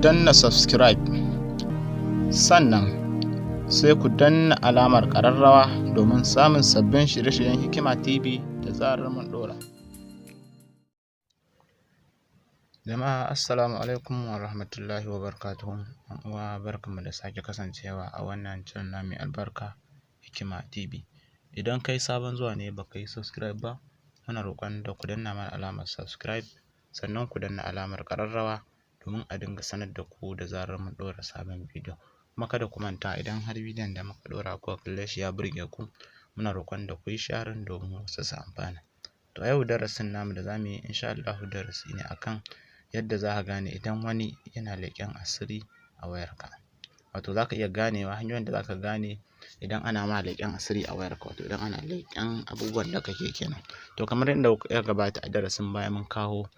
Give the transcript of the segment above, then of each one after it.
danna subscribe, sannan sai ku danna alamar ƙararrawa domin samun sabbin shirye-shiryen Hikima TV da zarar mun ɗora. Jama'a assalamu alaikum wa rahmatullahi wa barakatuhu. Yan uwa barkanmu da sake kasancewa a wannan channel mai albarka Hikima TV. Idan kai sabon zuwa ne baka yi subscribe ba, muna roƙon da ku danna mana alamar subscribe, sannan ku danna alamar ƙararrawa domin a dinga sanar da ku da zarar mun ɗora sabon bidiyo. Kuma kada ku manta, idan har bidiyon da muka ɗora ko kalle shi ya burge ku, muna roƙon da ku yi sharing domin wasu su amfana. To a yau darasin namu da zamu yi insha Allah darasi ne akan yadda za ka gane idan wani yana leƙen asiri a wayarka. Wato za ka iya ganewa, hanyoyin da za ka gane idan ana ma leƙen asiri a wayarka, wato idan ana leƙen abubuwan da kake kenan. To kamar yadda ya gabata a darasin baya mun kawo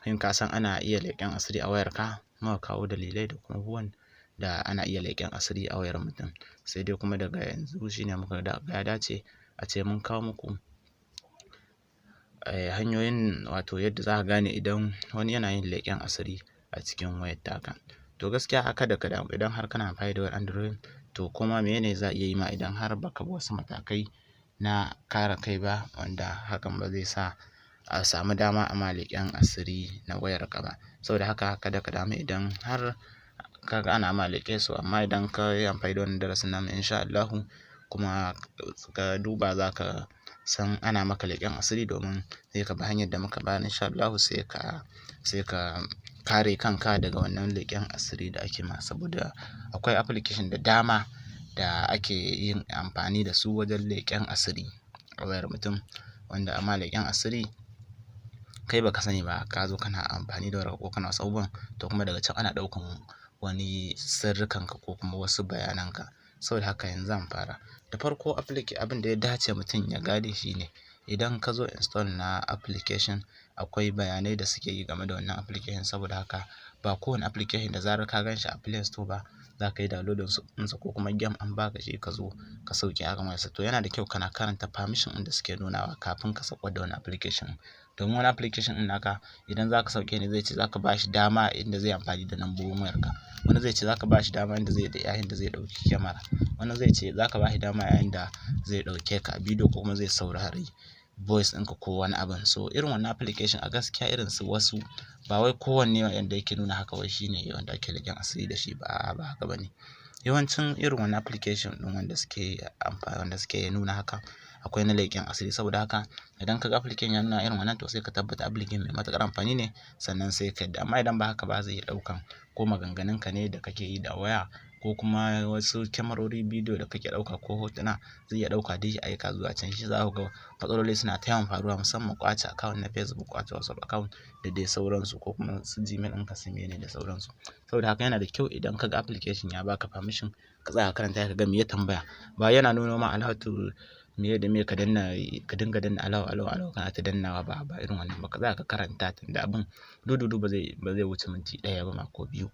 in ka san ana iya leƙen asiri a wayarka, muka kawo dalilai da kuma abubuwan da ana iya leƙen asiri a wayar mutum. Sai dai kuma daga yanzu shine muka ga ya dace a ce mun kawo muku hanyoyin, wato yadda za ka gane idan wani yana yin leƙen asiri a cikin wayar taka. To gaskiya kada ka damu idan har kana amfani da wayar Android, to kuma menene za a iya yi ma idan har baka bi wasu matakai na kare kai ba, wanda hakan ba zai sa a samu dama a ma leƙen asiri na wayarka ba. Saboda haka kada ka damu idan har kaga ana ma leƙe su, amma idan ka yi amfani da wannan darasin namu insha Allahu kuma ka duba za ka san ana maka leƙen asiri, domin sai ka bi hanyar da muka bayar insha Allahu sai ka kare kanka daga wannan leƙen asiri da ake ma. Saboda akwai application da dama da ake yin amfani da su wajen leƙen asiri a wayar mutum, wanda amma leƙen asiri kai baka sani ba, ka zo kana amfani da wayarka ko kana wasu abubuwan, to kuma daga can ana ɗaukan wani sirrikanka ko kuma wasu bayananka. Saboda haka yanzu zan fara. Da farko abin da ya dace mutum ya gane shine idan ka zo install na application, akwai bayanai da suke yi game da wannan application. Saboda haka ba kowane application da zarar ka gan shi a Play Store ba za ka yi downloading ɗinsa, ko kuma game an baka shi ka zo ka sauke a kan wayarsa. To yana da kyau kana karanta permission ɗin da suke nunawa kafin ka sauko da wani application. Domin wani application ɗin naka idan za ka sauke ne zai ce za ka ba shi dama inda zai amfani da lambobin wayarka, wani zai ce za ka ba shi dama inda yayin da zai ɗauki kyamara, wani zai ce za ka ba shi dama yayin da zai ɗauke ka bidiyo ko kuma zai saurari voice ɗinka ko wani abin. So irin wannan application a gaskiya irin su wasu ba wai kowanne wanda yake nuna haka wai shine wanda ake leƙen asiri da shi ba haka bane. Yawancin irin wannan application ɗin wanda suke nuna haka akwai na leƙen asiri. Saboda haka idan ka ga application ya nuna irin wannan, to sai ka tabbata application mai matuƙar amfani ne, sannan sai ka yadda. Amma idan ba haka ba zai iya ɗaukan ko maganganunka ne da kake yi da waya, ko kuma wasu kyamarori bidiyo da kake ɗauka ko hotuna, zai iya ɗauka duk ya aika zuwa can. Shi za ku ga matsaloli suna ta yawan faruwa, musamman ƙwace account na Facebook, ƙwace WhatsApp account da dai sauransu, ko kuma su Gmail ɗinka su mene da sauransu. Saboda haka yana da kyau idan ka ga application ya baka permission ka tsaya ka karanta ka ga me ya tambaya. Ba yana nuna ma alhatu me da me ka dinga danna allow kana ta dannawa ba irin wannan ba. Ka tsaya ka karanta, tunda abin dudu ba zai wuce minti ɗaya ba ma ko biyu.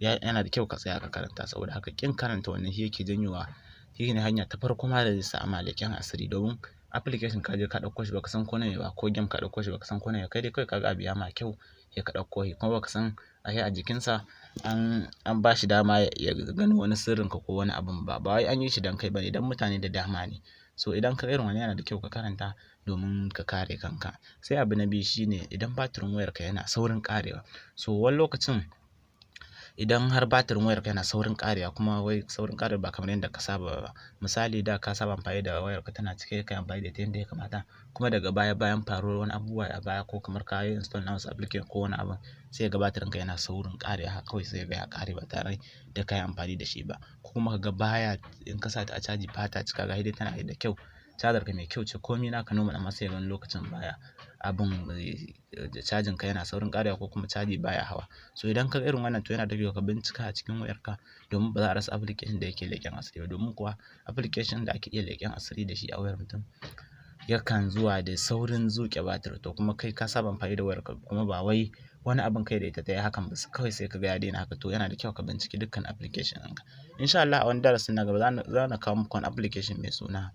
Yana da kyau ka tsaya ka karanta. Saboda haka kin karanta wannan shi yake janyowa, shi ne hanya ta farko ma da zai sa a ma leƙen asiri. Domin application ka je ka ɗauko shi baka san ko nawa ba, ko game ka ɗauko shi baka san ko nawa, kai dai kawai ka ga abu ya ma kyau sai ka ɗauko shi, kuma baka san a jikinsa an ba shi dama ya gani wani sirrinka ko wani abun ba wai an yi shi dan kai bane, dan mutane da dama ne. So idan ka irin wannan yana da kyau ka karanta domin ka kare kanka. Sai abu na biyu shine idan batirin wayarka yana saurin ƙarewa. So wani lokacin idan har batirin wayarka yana saurin ƙarewa, kuma wai saurin ƙarewa ba kamar yadda ka saba ba, misali da ka saba amfani da wayarka tana cike kai amfani da ita yadda ya kamata, kuma daga bayan faruwar wani abubuwa a baya, ko kamar ka yi install na wasu application ko wani abin, sai ga batirinka yana saurin ƙarewa haka kawai, sai ga ya ƙare ba tare da ka yi amfani da shi ba. Ko kuma ka ga baya, in ka sa ta a caji ba ta cika, ga dai tana da kyau, cajar ka mai kyau ce, komai naka normal, amma sai wani lokacin baya abin cajin ka yana saurin ƙarewa, ko kuma caji baya hawa. So idan ka ga irin wannan, to yana da kyau ka bincika a cikin wayarka, domin ba za a rasa application da yake leƙen asiri ba. Domin kuwa application da ake iya leƙen asiri da shi a wayar mutum yakan zuwa da saurin zuƙe batir. To kuma kai ka saba amfani da wayarka, kuma ba wai wani abin kai da ita ta yi hakan ba, kawai sai ka ga ya daina haka. To yana da kyau ka binciki dukkan application ɗinka. Insha Allah a wani darasin na gaba za na kawo muku wani application mai suna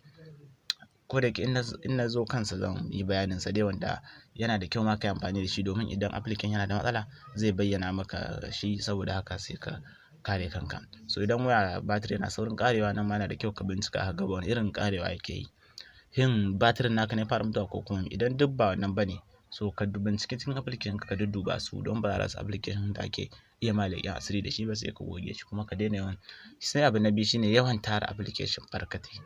ko da yake in na zo kansa zan yi bayanin sa dai, wanda yana da kyau ma ka yi amfani da shi, domin idan application yana da matsala zai bayyana maka shi, saboda haka sai ka kare kanka. So idan waya batiri yana saurin karewa, nan ma yana da kyau ka bincika ka ga wani irin karewa yake yi, shin batirin naka ne fara mutuwa ko kuma idan duk ba wannan bane, so ka binciki cikin application ka dudduba su, don ba za rasa application da ake iya ma leƙen asiri da shi ba, sai ka goge shi kuma ka daina yawan. Sai abu na biyu shine yawan tara application barkatai.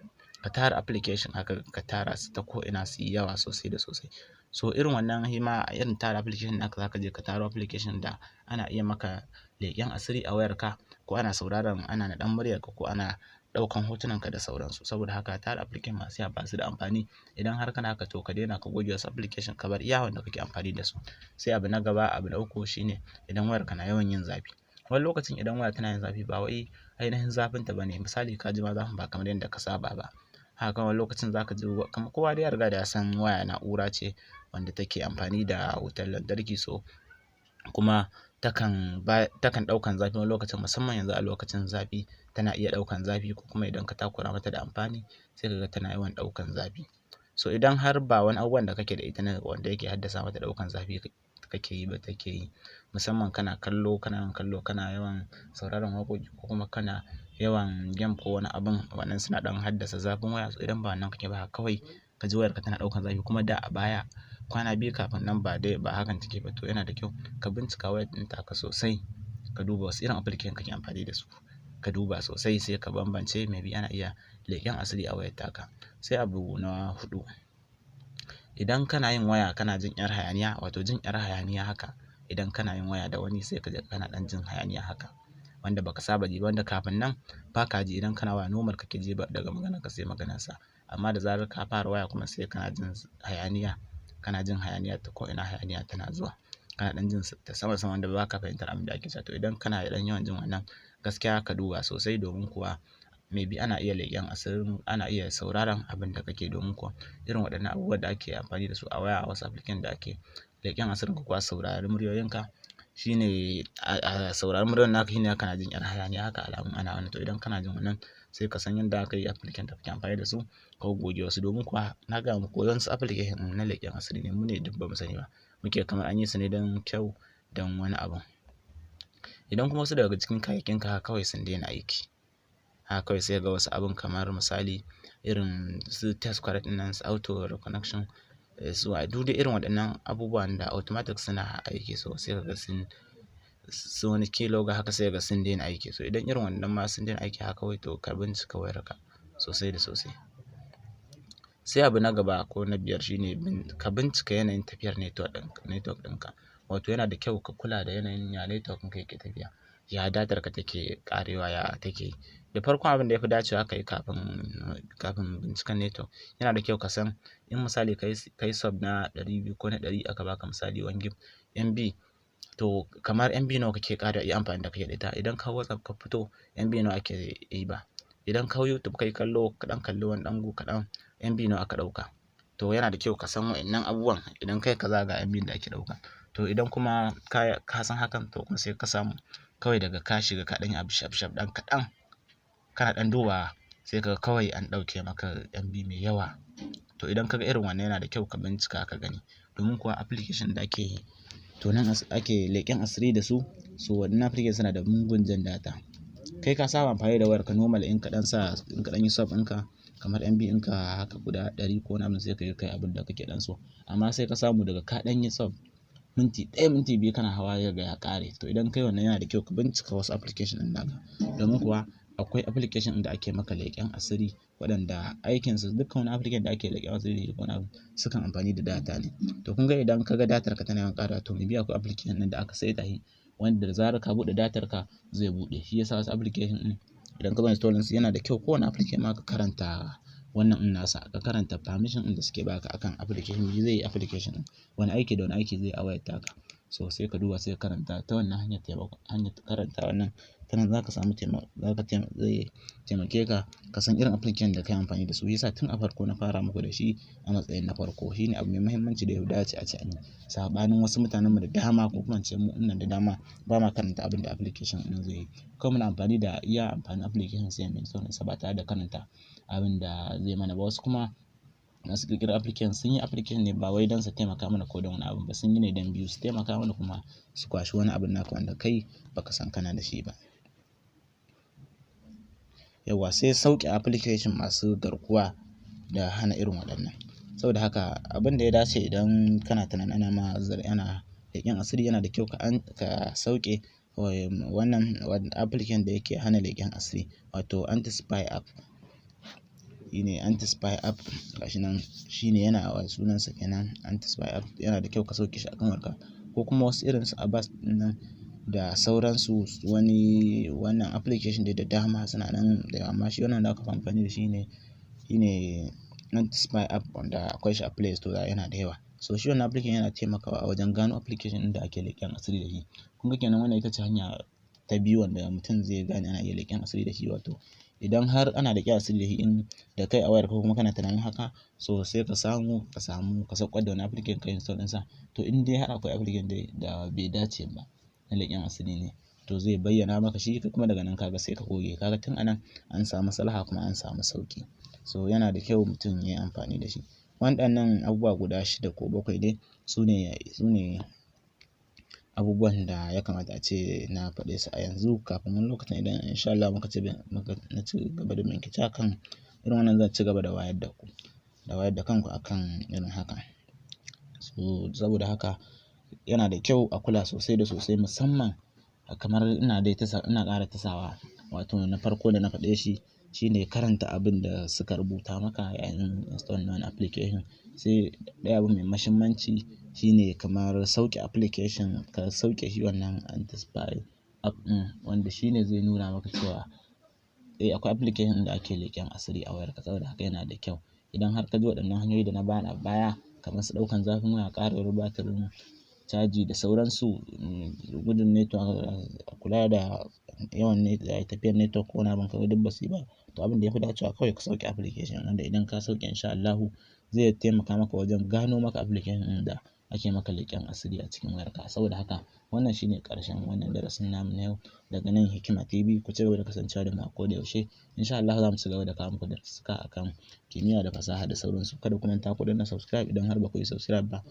Ka tara application haka, ka tara su ta ko ina su yi yawa sosai da sosai. So irin wannan hima irin tara application naka, zaka je ka taro application da ana iya maka leƙen asiri a wayarka, ko ana sauraron ana naɗan muryarka, ko ana ɗaukan hotunanka da sauransu. Saboda haka tara application masu yawa ba su da amfani. Idan har kana haka, to ka daina, ka goge wasu application, ka bar iya wanda kake amfani da su. Sai abu na gaba, abu na uku shine idan wayarka na yawan yin zafi. Wani lokacin idan waya tana yin zafi, ba wai ainihin zafinta bane, misali ka ji ma zafin ba kamar yadda ka saba ba. Haka wani lokacin zaka ji kamar kowa dai ya riga da ya san waya na'ura ce wanda take amfani da wutar lantarki, so kuma takan ɗaukan zafi wani lokacin, musamman yanzu a lokacin zafi tana iya ɗaukan zafi, ko kuma idan ka takura mata da amfani sai ka ga tana yawan ɗaukan zafi. So idan har ba wani abubuwan da kake da ita ne wanda yake haddasa mata ɗaukan zafi kake yi ba, take yi, musamman kana kana yawan sauraron waƙoƙi, ko kuma kana yawan game ko wani abun, wannan suna ɗan haddasa zafin waya. So idan ba wannan kake ba, kawai ka ji wayarka tana ɗaukan zafi, kuma da a baya kwana biyu kafin nan ba hakan take ba, to yana da kyau ka bincika wayar ɗin taka sosai, ka duba wasu irin application kake amfani da su, ka duba sosai sai ka bambance, maybe ana iya leƙen asiri a wayar taka. Sai abu na huɗu, idan kana yin waya kana jin ƴar hayaniya, wato jin ƴar hayaniya haka, idan kana yin waya da wani sai ka ji kana ɗan jin hayaniya haka, wanda baka saba ji ba, wanda kafin nan baka ji, idan kana waya normal kake ji daga maganarka sai maganarsa, amma da zarar ka fara waya kuma sai kana jin hayaniya, ta ko ina hayaniya tana zuwa, kana ɗan jin ta sama sama, wanda ba ka fahimtar abin da ake cewa. To idan kana ɗan yawan jin wannan, gaskiya ka duba sosai, domin kuwa maybe ana iya leƙen asirin, ana iya sauraron abin da kake, domin kuwa irin waɗannan abubuwan da ake amfani da su a waya, a wasu application da ake leƙen asirin, ko kuwa saurari muryoyinka, shine a saurari muryoyin naka shine kana jin ƴar hayaniya haka, alamun ana wannan. To idan kana jin wannan, sai ka san yadda aka yi application da kake amfani da su, ka goge wasu, domin kuwa na gaya muku wasu application na leƙen asiri ne, mu ne duk ba mu sani ba, muke kamar an yi su ne don kyau, don wani abu. Idan kuma wasu daga cikin kayayyakinka haka kawai sun daina aiki, haka kawai sai ga wasu abun, kamar misali irin su test correct ɗin nan, su auto reconnection, su duk irin waɗannan abubuwan da automatic suna aiki, so sai ka ga su wani kilo ga haka, sai ga sun daina aiki. So idan irin wannan ma sun daina aiki haka kawai, to ka bincika wayarka sosai da sosai. Sai abu na gaba ko na biyar shine ka bincika yanayin tafiyar network ɗinka, wato yana da kyau ka kula da yanayin ya network ɗinka yake tafiya, ya datar ka take ƙarewa, ya take. Da farkon abin da ya fi dacewa ka yi kafin binciken network, yana da kyau ka san, in misali kai sub na 200 ko na 100 aka baka misali 1 gig MB, to kamar MB nawa kake ƙara yi amfani da kake da ita. Idan ka WhatsApp ka fito, MB nawa ake yi ba. Idan ka YouTube kai kallo, kaɗan kalli wani ɗan gu kaɗan, MB nawa aka ɗauka. To yana da kyau ka san wa'innan abubuwan, idan kai kaza ga MB da ake ɗauka. To idan kuma ka san hakan, to kuma sai ka samu kawai daga ka shiga ka ɗan yi abu shaf ɗan kaɗan, kana ɗan dubawa, sai ka ga kawai an ɗauke maka MB mai yawa. To idan ka ga irin wannan, yana da kyau ka bincika ka gani, domin kuwa application da ake leƙen asiri da su, so waɗannan application suna da mugun jan data. Kai ka saba amfani da wayarka normal, in ka ɗan yi sub ɗinka kamar MB ɗinka haka guda 100 ko wani abu, sai ka kai abin da kake ɗan so, amma sai ka samu daga ka ɗan yi sub minti 1 minti 2 kana hawa ya ga ya ƙare. To idan kai wannan, yana da kyau ka bincika wasu application ɗin naka, domin kuwa akwai application ɗin da ake maka leƙen asiri, waɗanda aikinsu dukkan wani application da ake leƙen asiri da wani abu sukan amfani da data ne. To kun ga idan ka ga datar ka tana yawan ƙara, to maybe akwai application ɗin da aka saita shi, wanda da zarar ka buɗe datar ka zai buɗe. Shi yasa wasu application ɗin idan ka zo installing su, yana da kyau kowane application ma ka karanta wannan ɗin nasa, ka karanta permission ɗin da suke baka akan application, zai yi application ɗin wani aiki da wani aiki zai a wayar taka. So sai ka duba, sai ka karanta ta wannan hanyar karanta wannan, ta nan za ka samu zai taimake ka, ka san irin application da ka yi amfani da su. Yasa tun a farko na fara muku da shi a matsayin na farko, shine abu mai muhimmanci da ya dace a ce an yi. Saɓanin wasu mutanenmu da dama, ko kuma ce mu ɗinnan da dama, ba ma karanta abin da application ɗin zai yi, kawai muna amfani da amfanin application sai mu install ɗinsa ba tare da karanta abin da zai mana ba. Wasu kuma masu ƙirƙirar application sun yi application ne ba wai don su taimaka mana ko don wani abu ba, sun yi ne don biyu su taimaka mana kuma su kwashi wani abin naka wanda kai baka san kana da shi ba. Yawwa sai sauƙe application masu garkuwa da hana irin waɗannan. Saboda haka abin da ya dace idan kana tunanin ana leƙen asiri yana da kyau ka sauƙe wannan application da yake hana leƙen asiri, wato anti spy app. Shine anti spy app, gashi nan shine yana sunansa kenan, anti spy app. Yana da kyau ka sauke shi akan wayarka, ko kuma wasu irin su Abbas nan da sauransu. Wannan application da dama suna nan da yawa, amma shi wannan da aka fi amfani da shi shine anti spy app, wanda akwai shi a Play Store, yana da yawa. So shi wannan application yana taimakawa a wajen gano application ɗin da ake leƙen asiri da shi. Kun ga kenan wannan ita ce hanya ta biyu wanda mutum zai gane ana iya leƙen asiri da shi. Wato idan har ana leƙen asiri da shi da kai a wayarka, ko kuma kana tunanin haka, so sai ka saukar da wani application ka install ɗinsa. To in dai har akwai application da bai dace ba na leƙen asiri ne, to zai bayyana maka shi, kuma daga nan kaga sai ka goge. Kaga tun anan an samu maslaha kuma an samu sauƙi. So yana da kyau mutum ya yi amfani da shi. Waɗannan abubuwa guda 6 ko 7 dai su ne abubuwan da ya kamata a ce na faɗe su a yanzu, kafin wani lokacin idan insha Allah na ci gaba da bincike akan irin wannan, zan ci gaba da wayar da kanku akan irin haka. So saboda haka yana da kyau a kula sosai da sosai, musamman kamar ina ƙara tasawa. Wato na farko da na faɗe shi shine karanta abin da suka rubuta maka yayin install na wani application. Sai ɗaya abu mai muhimmanci shine kamar sauƙe application, ka sauƙe shi wannan anti spy app ɗin, wanda shine zai nuna maka cewa akwai application da ake leƙen asiri a wayarka. Saboda haka yana da kyau idan har ka ji waɗannan hanyoyi da na bani a baya, kamar su ɗaukan zafin waya, ƙarewar batirin, caji da sauransu, gudun network, kula da yawan tafiyar network ko wani abin, kaga duk basu yi ba, to abin da ya fi dacewa kawai ka sauƙe application, wanda idan ka sauƙe insha Allahu zai taimaka maka wajen gano maka application ɗin da ake maka leƙen asiri a cikin wayarka. Saboda haka wannan shine ƙarshen wannan darasin namu na yau daga nan Hikima TV. Ku ci gaba da kasancewa da mu a koda yaushe. Insha Allah za mu ci gaba da kawo muku darussuka akan kimiyya da fasaha da sauransu. Kada ku manta ku danna subscribe idan har ba ku yi subscribe ba,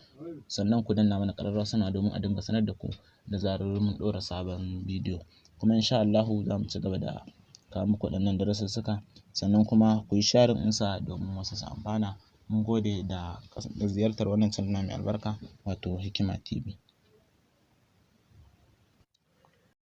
sannan ku danna mana ƙararrawar sanarwa domin a dinga sanar da ku da zarar mun ɗora sabon bidiyo. Kuma insha Allahu za mu ci gaba da kawo muku waɗannan darussuka, sannan kuma ku yi sharing ɗinsa domin wasu su amfana. Mun gode da ziyartar wannan channel mai albarka, wato Hikima TV.